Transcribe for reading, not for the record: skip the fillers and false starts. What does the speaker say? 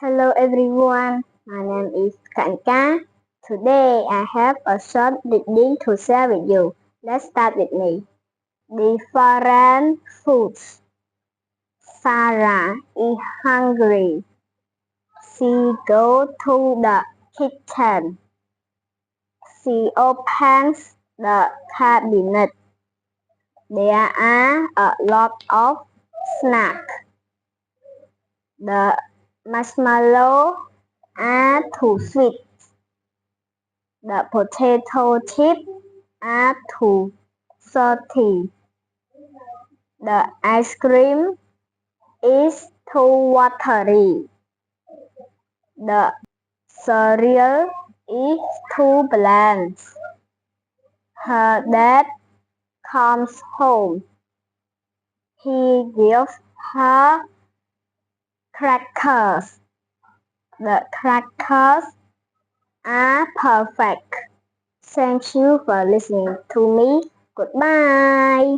Hello everyone, my name is Kanika. Today I have a short reading to share with you. Let's start with me. Different foods. Sarah is hungry. She goes to the kitchen. She opens the cabinet. There are a lot of snacks. The marshmallows are too sweet. The potato chips are too salty. The ice cream is too watery. The cereal is too bland. Her dad comes home. He gives her crackers. The crackers are perfect. Thank you for listening to me. Goodbye.